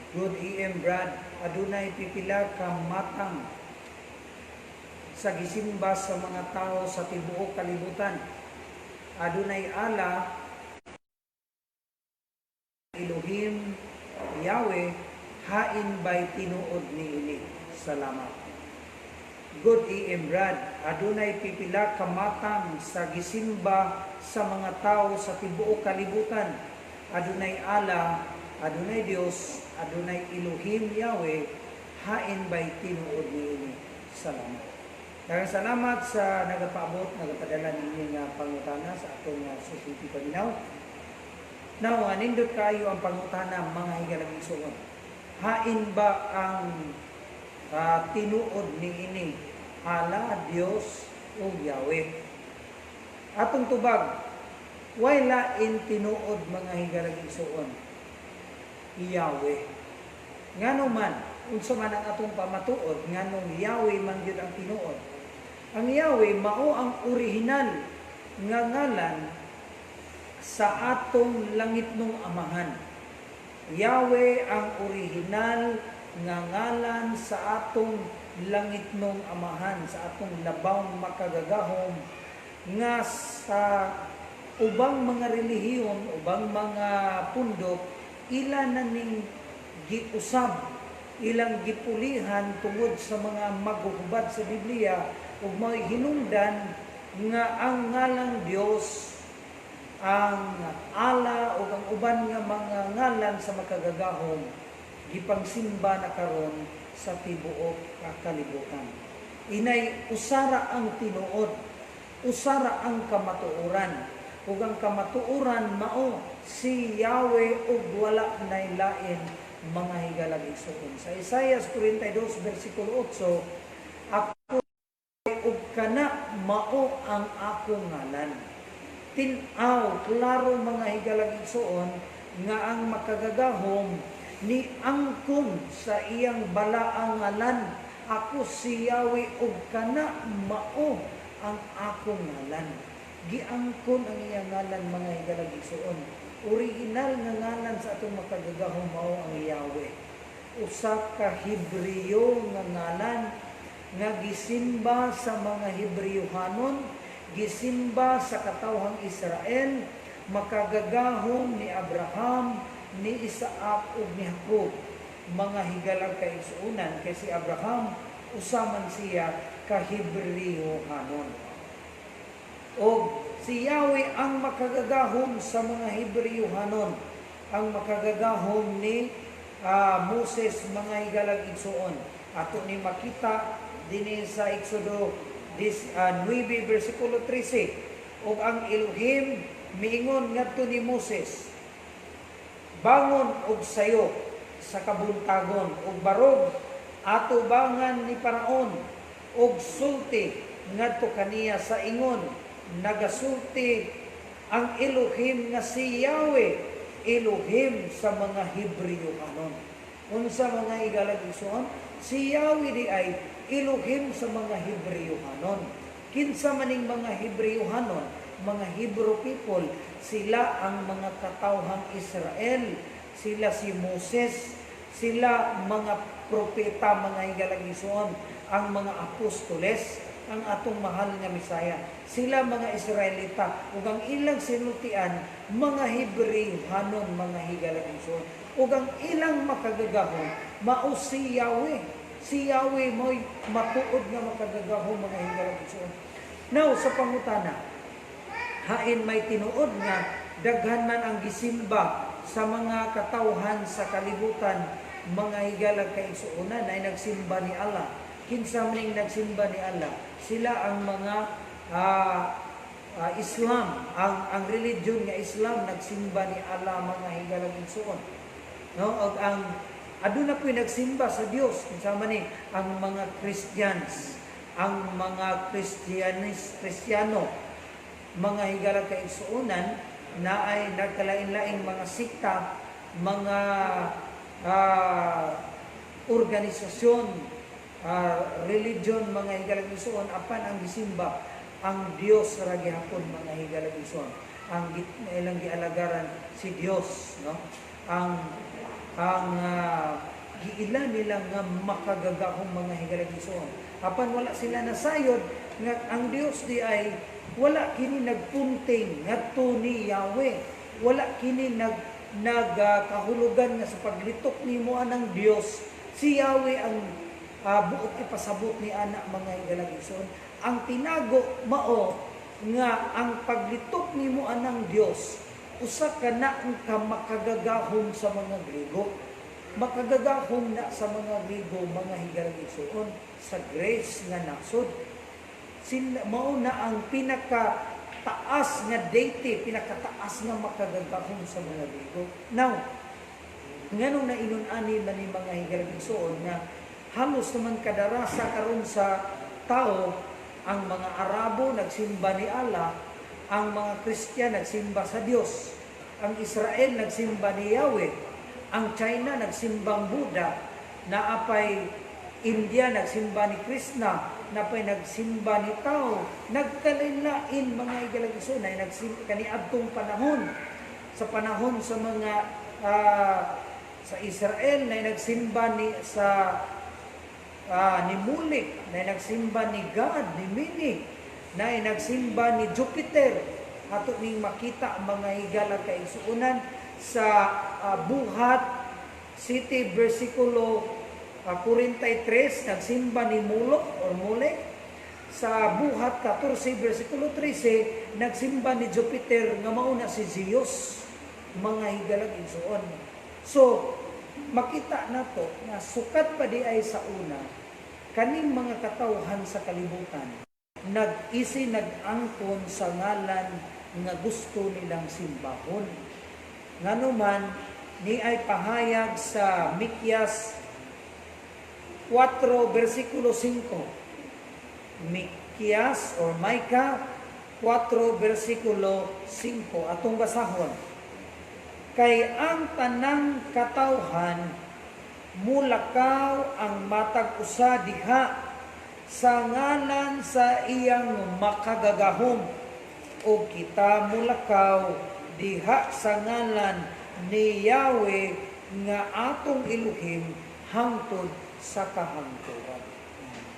Good EM Brad, adunay pipila ka matang sa gisimba sa mga tao sa tibuok kalibutan. Adunay ala Elohim Yahweh hain by tinuod niini. Salamat. Good EM Brad, adunay pipila ka matang sa gisimba sa mga tao sa tibuok kalibutan. Adunay ala, adunay Dios, adunay Elohim Yahweh hain by tinuod niini. Salamat. Daghang salamat sa nagapaabot, nagapadala ninyo nga pangutana sa atong susuti paminaw. Now, nindot kayo ang pangutana mga higalang isuon. Hain ba ang tinuod niini ala Dios o Yahweh? Atong tubag, why lain tinuod mga higalang isuon? Yahweh. Ngano man, unsa man ang atong pamatuod, nganong Yahweh man gyud ang tinuod. Ang Yahweh mao ang orihinal nga ngalan sa atong langit nung amahan. Yahweh ang orihinal nga ngalan sa atong langit nung amahan, sa atong labawng makagagahom, nga sa ubang mga relihiyon, ubang mga pundok, ila na ning giusab, ilang gipulihan tungod sa mga maghuhubad sa Biblia, ug may hinungdan nga ang ngalang Dios, ang ala o ang uban nga mga ngalan sa makagagahom gipangsimba na karon sa tibuok kalibutan. Inay usara ang tinuod, usara ang kamatuoran, ug ang kamatuoran mao si Yahweh ug wala nay lain mga higalag igsoon. Sa Isaiah 42 versikulo 8, ako ug kana mao ang akong ngalan. Tinaw, klaro mga higalag igsoon nga ang makagagahom ni angkon sa iyang balaang ngalan, ako si Yahweh ug kana mao ang akong ngalan. Giangkon ang iyang ngalan mga higalag igsoon. Original nga ngalan sa atong makagagahom mao ang Yahweh. Usa ka Hebreo nga ngalan nga gisimba sa mga Hebreuhanon, gisimba sa katawhang Israel, makagagahom ni Abraham, ni Isaac ug ni Jacob. Mga higalag kaigsuonan kay si Abraham usaman siya ka Hebreuhanon. O si Yahweh ang makagagahom sa mga Hebreuhanon, ang makagagahom ni Moses mga higalag igsuon. Ato ni makita dinhi sa Exodo 9 versikulo 13, ug ang Elohim miingon ngadto ni Moses, bangon og sayo sa kabuntagon ug barog ato bangan ni Paraon og sulti ngadto kaniya sa ingon, nagasulti ang Elohim nga si Yahweh, Elohim sa mga Hebreuhanon. Unsa mga higalag igsoon? Si Yahweh di ay Elohim sa mga Hebreuhanon. Kinsa maning mga Hebreuhanon, mga Hebrew people, sila ang mga katawhang Israel, sila si Moses, sila mga propeta, mga higalag igsoon, ang mga apostoles, ang atong mahal nga Misaya. Sila mga Israelita, ug ang ilang sinultian, mga Hebreuhanon, mga higalag igsoon. Ug ang ilang makagagahom, mao si Yahweh. Si Yahweh mo'y matuod nga makagagahom mga higalag igsoon. Now, sa pangutana, hain may tinuod nga daghan man ang gisimba sa mga katawhan sa kalibutan, mga higalag kaigsuonan ay nagsimba ni Allah. Kinsa maning nagsimba ni Allah? Sila ang mga Islam, ang religion nga Islam nagsimba ni Allah mga higalag igsuon. No, og ang aduna po'y nagsimba sa Dios, kinsa man ni ang mga Christians, ang mga Kristiyano, mga higalag kaigsuonan na ay nagkalain-laing mga sikta, mga organisasyon, religion, mga higalag igsoon, apan ang gisimba ang Dios ra gihapon mga higalag igsoon. Ang ilang gialagaran si Dios, no? Ang giila nila nga makagagahong mga higalagison. Apan wala sila nasayod nga ang Dios di ay wala kini nagpunting ngadto ni Yahweh. Wala kini nagkahulugan nga sa paglitok nimo anang Dios. Si Yahweh ang buot ipasabot ni anak mga higalagison. Ang tinago mao nga ang paglitok nimo anang Dios usa ka na ka makagagahom sa mga Griego. Makagagahom na sa mga Griego, mga higalagison sa grace nga nasod. Sila mao na ang pinakataas nga deity, pinakataas nga makagagahom sa mga Griego. Now, nganong nainon-ani man ni mga higalagison nga halos naman kadarasa karon sa tao, ang mga Arabo nagsimba ni Allah, ang mga Kristiyan nagsimba sa Dios, ang Israel nagsimba ni Yahweh, ang China nagsimbang Buddha, naapay India nagsimba ni Krishna, naapay nagsimba ni Tao, nagkalain mga higalagison ay nagsimba kaniadtong panahon. Sa panahon sa mga sa Israel na nagsimba ni ni Mulik, na nagsimba ni God, ni Mini, na nagsimba ni Jupiter. Ato ning makita mga higala kaigsuonan sa Buhat City versikulo 43, nagsimba ni Mulok or Molek. Sa Buhat 14 versikulo 13, nagsimba ni Jupiter nga mao na si Zeus, mga higala kaigsuon. So makita nato na sukat pa di ay sa una kaning mga katawhan sa kalibutan nag-angkon sa ngalan nga gusto nilang simbahon. Nganuman ni ay pahayag sa Mikyas 4 versikulo 5. Mikyas or Micah 4 versikulo 5 atong basahon. Kay ang tanang katawhan mulakaw ang matag usa diha sa ngalan sa iyang makagagahom o kita mulakaw diha sa ngalan ni Yahweh nga atong Elohim hangtod sa kahangturan.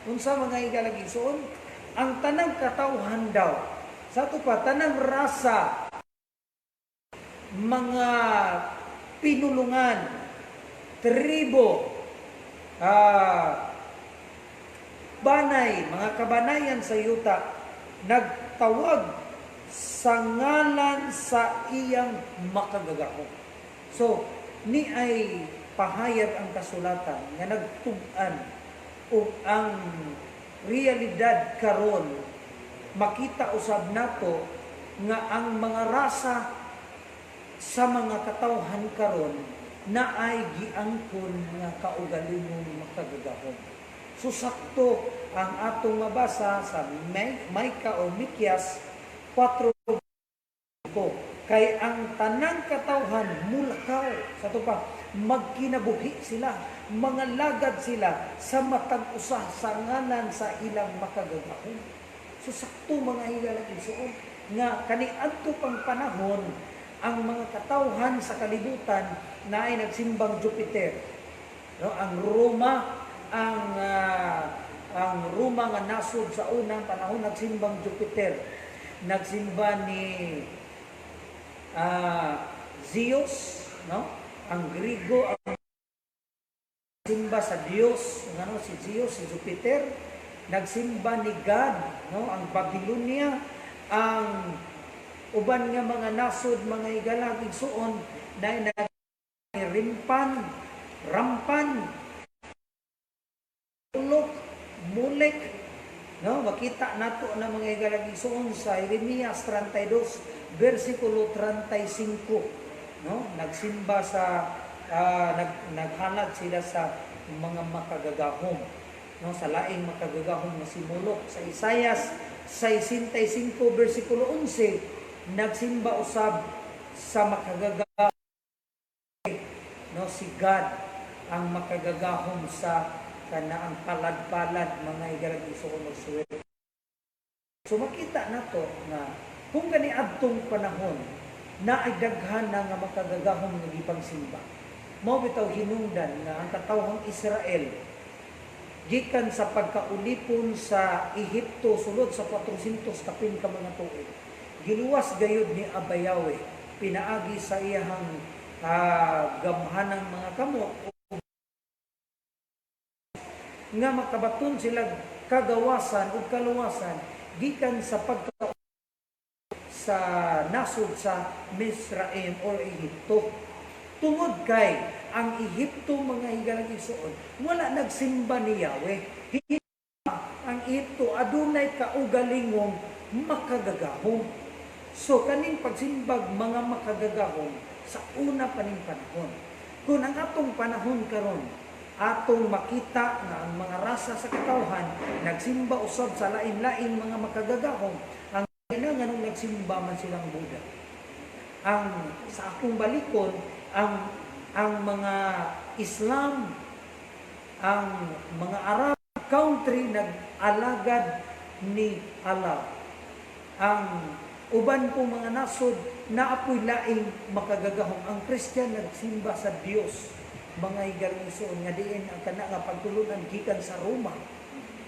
Unsa mga higalagison, ang tanang katawhan daw sa ato pa tanang rasa, mga pinulungan, tribo, banay, mga kabanayan sa yuta, nagtawag sa ngalan sa iyang makagagahom. So, ni ay pahayag ang kasulatan nga nagtug-an o ang realidad karon makita usab nato nga ang mga rasa sa mga katawhan karon na ay giangkon nga kaugalingong makagagahom. So sakto ang atong mabasa sa Micah o Mikyas 4 ko. Kay ang tanang katawhan mulakaw sa tupa magkinabuhi sila, mga lagad sila sa matag usa sa ngalan sa ilang makagagahom. So sakto mga higalagison nga kaniadto pang panahon ang mga katawhan sa kalibutan na ay nagsimbang Jupiter. No, ang Roma nga nasod sa unang panahon nagsimbang Jupiter. Nagsimba ni Zeus, no? Ang Griego ang simba sa Dios, ano si Zeus, si Jupiter. Nagsimba ni God, no? Ang Babylonia, ang uban nga mga nasod, mga higalagig suon na rimpan, rampan, ulok, mulek, no? Makita nato na mga higalagig suon sa Jeremias 32 versikulo 35, no? Nagsimba sa naghanag sila sa mga makagagahom, no? Sa laing makagagahom na si Molok. Sa Isaias 65 versikulo 11 nagsimba usab sa makagagahom, no? Si God ang makagagahom sa kanaang palad-palad mga higalagig suon og suwet. So makita nato na kung kaniadtong panahon na ay daghan na nga makagagahom nga gipangsimba. Mao bitaw hinungdan nga ang katawhang Israel gikan sa pagkaulipon sa Ehipto sulod sa 400 kapin ka mga tuig. Giluwas gayud ni Abayawe pinaagi sa iyahang gamhanang mga kamot nga makabaton sila kagawasan ug kaluwasan gikan sa pagka sa nasud sa Misraim or Ehipto. Tungod kay ang Ehipto mga higala igsoon wala nagsimba ni Yahweh. Ang Ehipto adunay kaugalingong makagagahom. So kaning pagsimbag mga makagagahom sa una pa ning panahon. Kung ang atong panahon karon atong makita nga ang mga rasa sa katawhan nagsimba usab sa lain-lain mga makagagahom, ang nganong nagsimba man silang Buddha. Ang sa akong balikon ang mga Islam, ang mga Arab country nag-alagad ni Allah. Ang uban po mga nasod naapoy laing makagagahom. Ang Christian nagsimba sa Dios. Mga higalangisoon nga diin ang kana nga pagtulunan gikan sa Roma,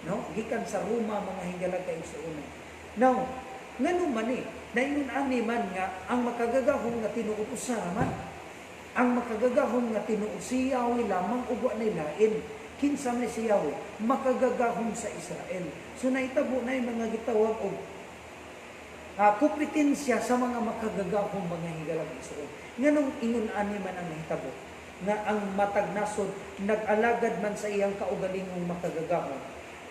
no, gikan sa Roma mga higalangisoon. Now ngano man naingon ani man nga ang makagagahom nga tinuod usa man ang makagagahom nga tinuod si Yahweh lamang ug wa nay lain. Kinsa man si Yahweh makagagahom sa Israel. So naitabo na yung mga gitawag og kompetensya sa mga makagagahom mga higalangisoon. Nganong ingon ani man ang nahitabo nga ang matag nasod nag-alagad man sa iyang kaugalingong makagagahom.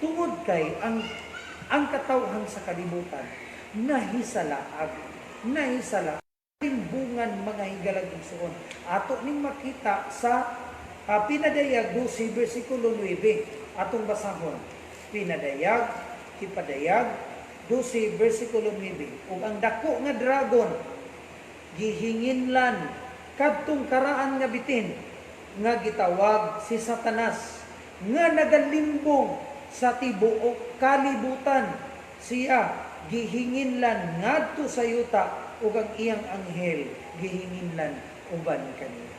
Tungod kay ang katawhan sa kalibutan nahisalaag timbungan mga higalangisoon. Ato ning makita sa Pinadayag 12 bersikulo 9 atong basahon. Pinadayag 12 bersikulo 9. Ug ang dako nga dragon gihinginlan kadtong karaan nga bitin nga gitawag si Satanas nga nagalimbong sa tibuok kalibutan. Siya gihinginlan ngadto sa yuta ug ang iyang anghel gihinginlan uban kaniya.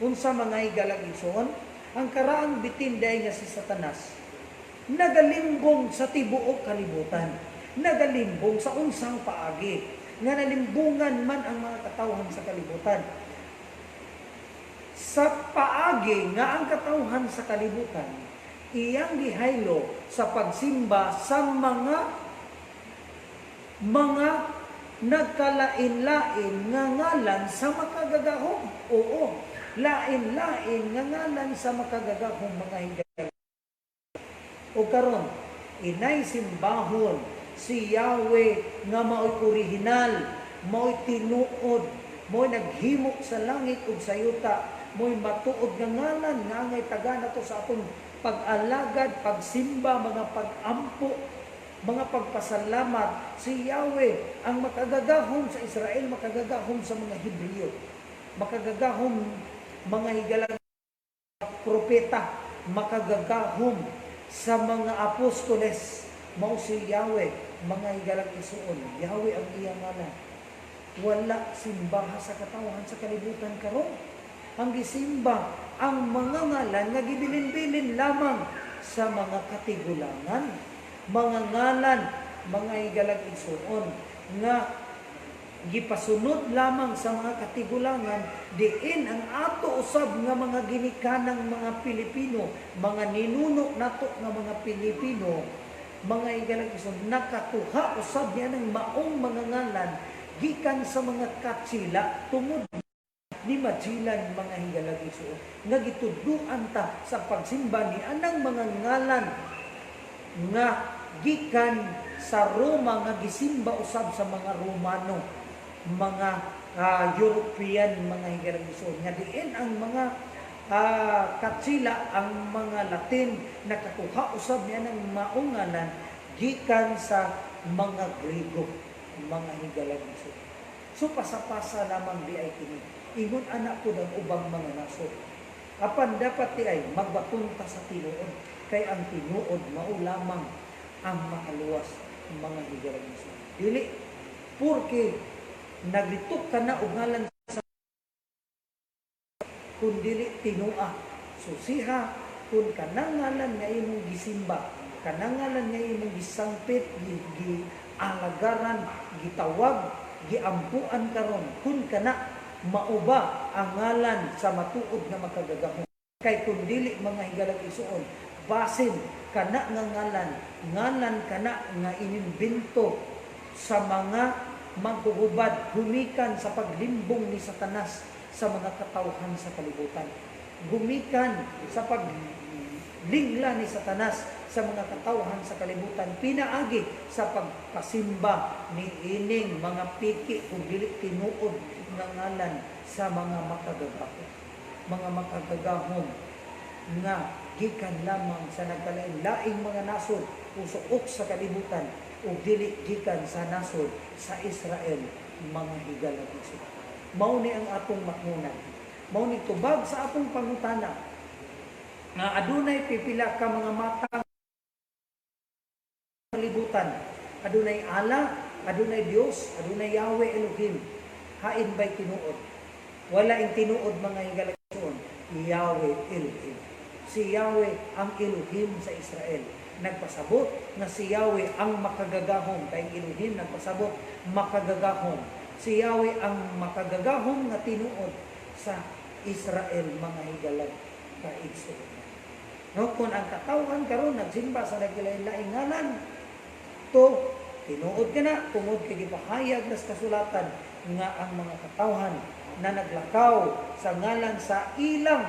Unsa mga higalangisoon, ang karaang bitin day nga si Satanas nagalimbong sa tibuok kalibutan, nagalimbong sa unsang paagi nga nalimbungan man ang mga katawhan sa kalibutan. Sa paagi nga ang katawhan sa kalibutan, iyang gihaylo sa pagsimba sa mga nagkalain-lain nga ngalan sa makagagahom. Oo, lain-lain nga ngalan sa makagagahom mga higalangisoon. O karon, inay simbahon si Yahweh nga mao'y orihinal, mao'y tinuod, mao'y naghimo sa langit ug sa yuta, mo'y matuod nga ngalan nga angay taga nato sa atong pag-alagad, pagsimba, mga pag-ampo, mga pagpasalamat. Si Yahweh ang makagagahom sa Israel, makagagahom sa mga Hebreo, makagagahom mga higalang propeta, makagagahom sa mga apostoles. Mao si Yahweh mga higalangisoon. Yahweh ang iyang ngalan. Wala simbaha sa katawhan sa kalibutan karon. Ang gisimba ang mga ngalan nga gibilin-bilin lamang sa mga katigulangan, mga ngalan, mga higalangisoon nga gipasunod lamang sa mga katigulangan, diin ang ato usab nga mga ginikanang mga Pilipino, mga ninuno nato nga mga Pilipino, mga higalangisoon, nakakuha usab niya ng maong mga ngalan gikan sa mga katsila tungod ni Magellan mga higalangisoon nga gitudloan ta sa pagsimba ni anang mga ngalan nga gikan sa Roma nga gisimba usab sa mga Romano, mga European mga higalangisoon nga diin ang mga katsila, ang mga Latin nakakuha usab niya ng maong ngalan gikan sa mga Grego mga higalangisoon. So pasapasa lamang di ay kini. Ingon anak ko ng ubang mga nasod. Apan dapat di ay magbatunta sa tinuod. Kay ang tinuod mao lamang ang makaluwas mga higalangisoon. Dili, porque naglitok ka na og ngalan sa kun dili tinua. So siha kun kanangalan nga imong gisimba, kanangalan nga imong gisangpit, gialagaran, gitawag, giampuan karon, kun kana mauba ang ngalan sa matuod nga makagagahom. Kay kun dili mga higalag isuon, basin kana nga ngalan kana nga inimbento sa mga maghuhubad, gumikan sa paglimbong ni Satanas sa mga katawhan sa kalibutan. Gumikan sa paglingla ni Satanas sa mga katawhan sa kalibutan, pinaagi sa pagpasimba ni ining mga piki kung dili tinuod nga ngalan sa mga makagagahom nga gikan lamang sa nagkalain-laing mga nasod usuok sa kalibutan ug dili gikan sa nasod sa Israel mga higalag isip. Mao ni ang atong matngunan. Mao ni tubag sa atong pangutana nga adunay pipila ka mga matang kalibutan. Adunay ala, adunay Dios, adunay Yahweh Elohim. Hain ba'y tinuod? Wala ing tinuod mga higalag isuon. Yahweh Elohim. Si Yahweh ang Elohim sa Israel. Nagpasabot na si Yahweh ang makagagahom. Kay Elohim nagpasabot makagagahom. Si Yahweh ang makagagahom na tinuod sa Israel mga higalag kaigsuon. No, kung ang katawhan karon nagsimba sa naglain-laing ngalan, to tinuod ka na, tungod kay gipahayag nas kasulatan nga ang mga katawhan na naglakaw sa ngalan sa ilang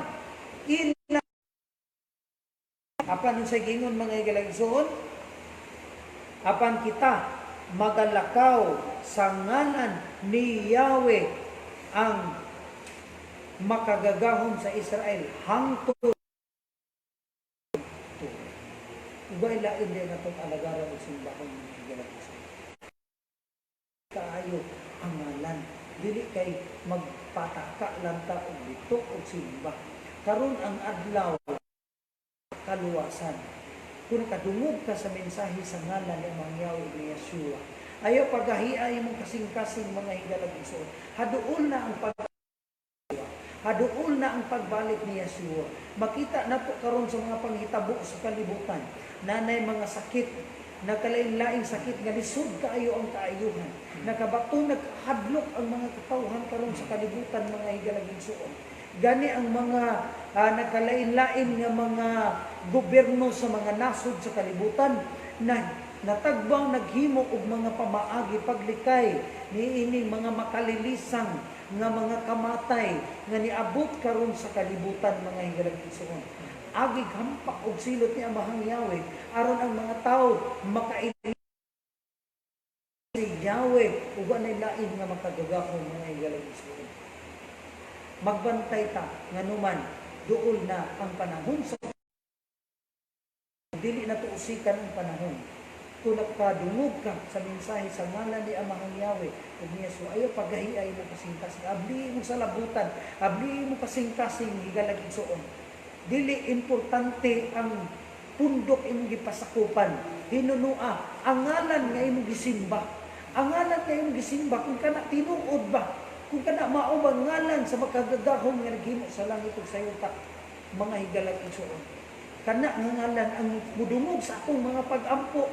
apan sa gingon mga higalagsuon, apan kita magalakaw sa ngalan ni Yahweh ang makagagahom sa Israel hangtod ubay lain din natong alagaran o simbahon ng higalagsuon. Kaayo ang ngalan, dili kay magpataka lang ta og dito og simba. Karon ang adlaw kaluwasan. Kung kadungog ka sa mensahe sa ngalan ni Amang Yahweh ni Yeshua, ayaw paghahiay mong kasing-kasing mga higalagsuon. Haduol na ang pagbalik ni Yeshua. Makita na po karon sa mga panghitabo sa kalibutan, nanay mga sakit, nagkalain-laing sakit nga lisod kaayo ang kaayuhan. Nakabato naghadlok ang mga katawhan karon sa kalibutan mga higalagsuon. Gani ang mga nagkalain-lain nga mga gobyerno sa mga nasod sa kalibutan na natagbaw naghimo og mga pamaagi paglikay niining mga makalilisang nga mga kamatay nga niabot karon sa kalibutan mga higalagsuon. Agi hampak og silot ni Amang Yahweh aron ang mga tawo makaili si Yahweh ug anay lain nga makagagahom mga higalagsuon. Magbantay ta nga numan duol na ang panahon sa dili na tuusikan ang panahon. Kung nakadungog ka sa mensahe sa ngalan ni Amang Yahweh ug ni Yeshua, ayaw paghahiay mo kasing-kasing, abli mo sa labutan, abli mo kasing-kasing higalagsuon. Dili importante ang pundok imong gipasakupan, hinunua ang ngalan nga imong gisimba. Ang ngalan nga imong gisimba kung kana tinuod ba, kung kana mao ba ngalan sa makagagahom nga naghimo sa langit ug sa yuta mga higalagsuon. Kana nga ngalan ang mudungog sa atong mga pag-ampo.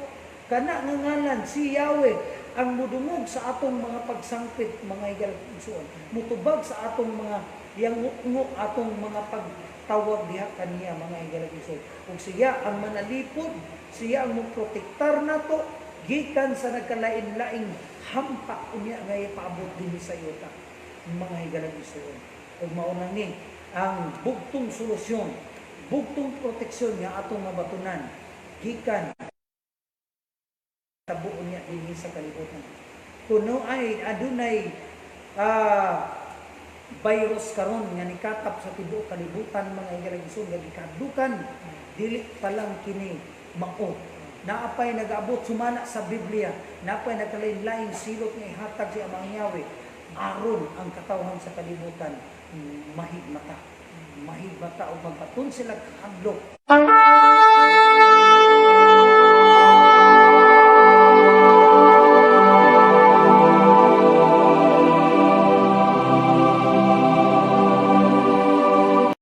Kana nga ngalan si Yahweh ang mudungog sa atong mga pagsangpit mga higalagsuon. Mutubag sa atong mga yangungo atong mga pagtawag diha kaniya mga higalagsuon. Ug siya ang manalipod, siya ang moprotektar nato gikan sa nagkalain-laing hampak unya nga ipaabot dinhi sa yuta mga higalagsuon. Ug mao na ni ang bugtong solusyon, bugtong proteksyon nga atong mabatunan gikan tabuon niya dinhi sa kalibutan. Kuno ay adunay virus karon nga nikatap sa tibuok kalibutan mga higalagsuon nga gikadukan dili pa lang kini mao. Naapay nag-abot sumana sa Biblia, naapay nagkalain-laing silot nga ihatag si Amang Yahweh aron ang katawhan sa kalibutan mahigmata o magpatun sila kahadlok